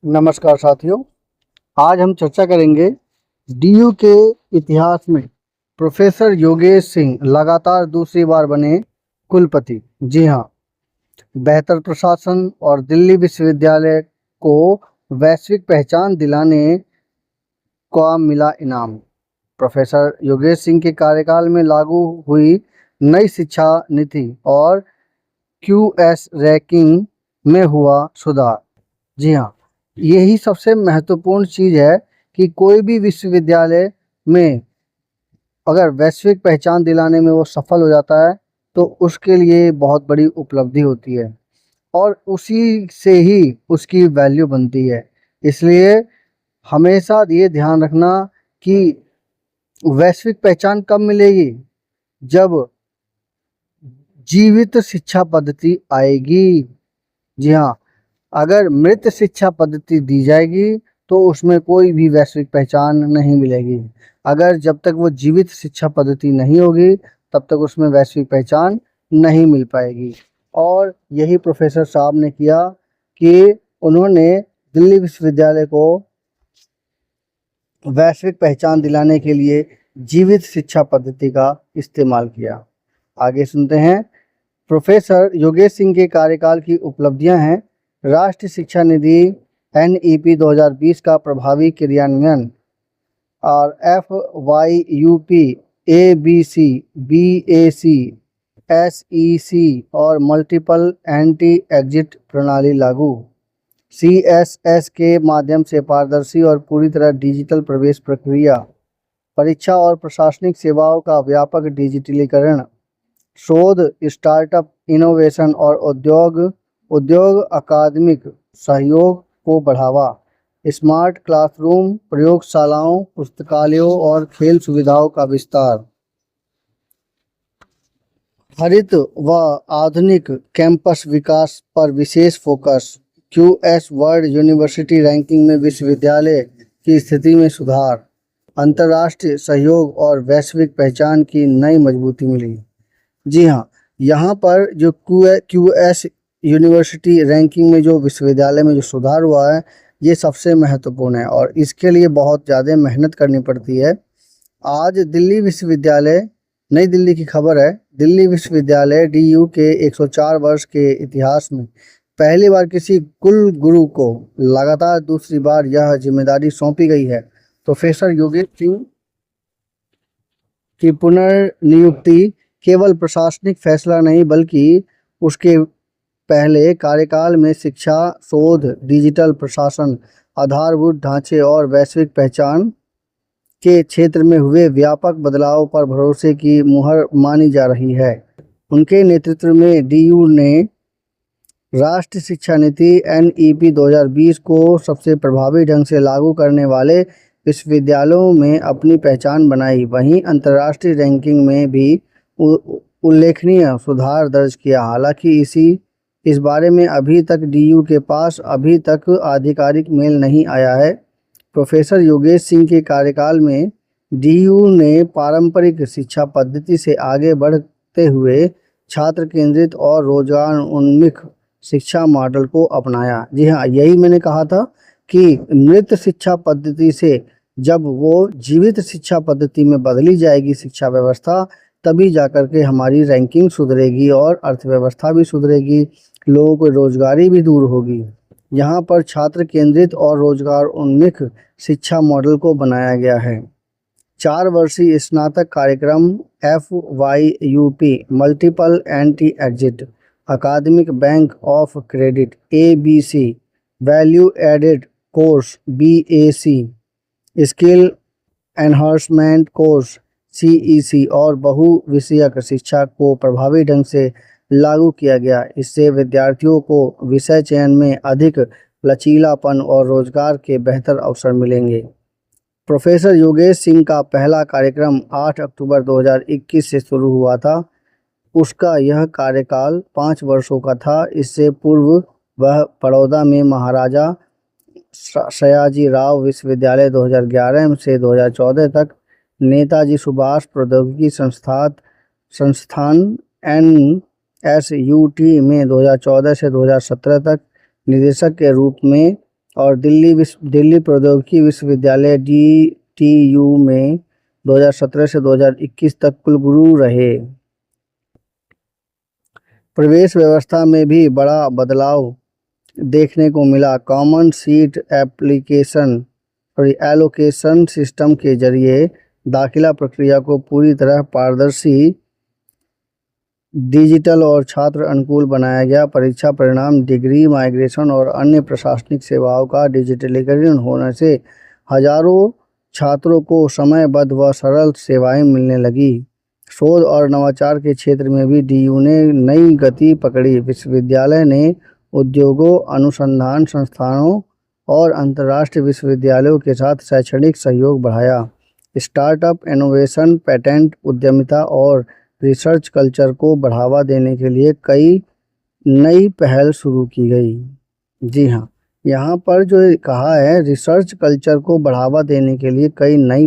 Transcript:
नमस्कार साथियों, आज हम चर्चा करेंगे डीयू के इतिहास में प्रोफेसर योगेश सिंह लगातार दूसरी बार बने कुलपति। जी हाँ, बेहतर प्रशासन और दिल्ली विश्वविद्यालय को वैश्विक पहचान दिलाने का मिला इनाम। प्रोफेसर योगेश सिंह के कार्यकाल में लागू हुई नई शिक्षा नीति और क्यूएस रैंकिंग में हुआ सुधार। जी हाँ, यही सबसे महत्वपूर्ण चीज़ है कि कोई भी विश्वविद्यालय में अगर वैश्विक पहचान दिलाने में वो सफल हो जाता है तो उसके लिए बहुत बड़ी उपलब्धि होती है और उसी से ही उसकी वैल्यू बनती है। इसलिए हमेशा ये ध्यान रखना कि वैश्विक पहचान कब मिलेगी, जब जीवित शिक्षा पद्धति आएगी। जी हाँ, अगर मृत शिक्षा पद्धति दी जाएगी तो उसमें कोई भी वैश्विक पहचान नहीं मिलेगी। अगर जब तक वो जीवित शिक्षा पद्धति नहीं होगी तब तक उसमें वैश्विक पहचान नहीं मिल पाएगी। और यही प्रोफेसर साहब ने किया कि उन्होंने दिल्ली विश्वविद्यालय को वैश्विक पहचान दिलाने के लिए जीवित शिक्षा पद्धति का इस्तेमाल किया। आगे सुनते हैं। प्रोफेसर योगेश सिंह के कार्यकाल की उपलब्धियां हैं: राष्ट्रीय शिक्षा निधि NEP 2020 का प्रभावी क्रियान्वयन और FYUP ABC BAC SEC और मल्टीपल एंटी एग्जिट प्रणाली लागू। CSS के माध्यम से पारदर्शी और पूरी तरह डिजिटल प्रवेश प्रक्रिया। परीक्षा और प्रशासनिक सेवाओं का व्यापक डिजिटलीकरण। शोध, स्टार्टअप, इनोवेशन और उद्योग अकादमिक सहयोग को बढ़ावा। स्मार्ट क्लासरूम, प्रयोगशालाओं, पुस्तकालयों और खेल सुविधाओं का विस्तार। हरित व आधुनिक कैंपस विकास पर विशेष focus. QS world university ranking में विश्वविद्यालय की स्थिति में सुधार। अंतर्राष्ट्रीय सहयोग और वैश्विक पहचान की नई मजबूती मिली। जी हाँ, यहाँ पर जो QS यूनिवर्सिटी रैंकिंग में जो विश्वविद्यालय में जो सुधार हुआ है ये सबसे महत्वपूर्ण है और इसके लिए बहुत ज़्यादा मेहनत करनी पड़ती है। आज दिल्ली विश्वविद्यालय, नई दिल्ली की खबर है, दिल्ली विश्वविद्यालय DU के 104 वर्ष के इतिहास में पहली बार किसी कुल गुरु को लगातार दूसरी बार यह जिम्मेदारी सौंपी गई है। प्रोफेसर योगेश सिंह की पुनर्नियुक्ति केवल प्रशासनिक फैसला नहीं बल्कि उसके पहले कार्यकाल में शिक्षा, शोध, डिजिटल प्रशासन, आधारभूत ढांचे और वैश्विक पहचान के क्षेत्र में हुए व्यापक बदलाव पर भरोसे की मुहर मानी जा रही है। उनके नेतृत्व में DU ने राष्ट्रीय शिक्षा नीति NEP 2020 को सबसे प्रभावी ढंग से लागू करने वाले विश्वविद्यालयों में अपनी पहचान बनाई। वहीं अंतर्राष्ट्रीय रैंकिंग में भी उल्लेखनीय सुधार दर्ज किया। हालांकि इस बारे में अभी तक DU के पास अभी तक आधिकारिक मेल नहीं आया है। प्रोफेसर योगेश सिंह के कार्यकाल में DU ने पारंपरिक शिक्षा पद्धति से आगे बढ़ते हुए छात्र केंद्रित और रोजगार उन्मुख शिक्षा मॉडल को अपनाया। जी हाँ, यही मैंने कहा था कि मृत शिक्षा पद्धति से जब वो जीवित शिक्षा पद्धति में बदली जाएगी शिक्षा व्यवस्था, तभी जाकर के हमारी रैंकिंग सुधरेगी और अर्थव्यवस्था भी सुधरेगी, लोगों को रोजगारी भी दूर होगी। यहाँ पर छात्र केंद्रित और रोजगार उन्मुख शिक्षा मॉडल को बनाया गया है। 4 वर्षीय स्नातक कार्यक्रम FYUP मल्टीपल एंटी एग्जिट, अकादमिक bank of credit ABC, value added course BAC, skill enhancement course CEC और बहुविषयक शिक्षा को प्रभावी ढंग से लागू किया गया। इससे विद्यार्थियों को विषय चयन में अधिक लचीलापन और रोजगार के बेहतर अवसर मिलेंगे। प्रोफेसर योगेश सिंह का पहला कार्यक्रम 8 अक्टूबर 2021 से शुरू हुआ था। उसका यह कार्यकाल 5 वर्षों का था। इससे पूर्व वह बड़ौदा में महाराजा सयाजी राव विश्वविद्यालय 2011 से 2014 तक, नेताजी सुभाष प्रौद्योगिकी संस्थान NSUT में 2014 से 2017 तक निदेशक के रूप में और दिल्ली प्रौद्योगिकी विश्वविद्यालय DTU में 2017 से 2021 तक कुलगुरु रहे। प्रवेश व्यवस्था में भी बड़ा बदलाव देखने को मिला। कॉमन सीट एलोकेशन सिस्टम के जरिए दाखिला प्रक्रिया को पूरी तरह पारदर्शी, डिजिटल और छात्र अनुकूल बनाया गया। परीक्षा परिणाम, डिग्री, माइग्रेशन और अन्य प्रशासनिक सेवाओं का डिजिटलीकरण होने से हजारों छात्रों को समयबद्ध व सरल सेवाएं मिलने लगी। शोध और नवाचार के क्षेत्र में भी DU ने नई गति पकड़ी। विश्वविद्यालय ने उद्योगों, अनुसंधान संस्थानों और अंतर्राष्ट्रीय विश्वविद्यालयों के साथ शैक्षणिक सहयोग बढ़ाया। स्टार्टअप, इनोवेशन, पेटेंट, उद्यमिता और रिसर्च कल्चर को बढ़ावा देने के लिए कई नई पहल शुरू की गई। जी हाँ, यहाँ पर जो कहा है रिसर्च कल्चर को बढ़ावा देने के लिए कई नई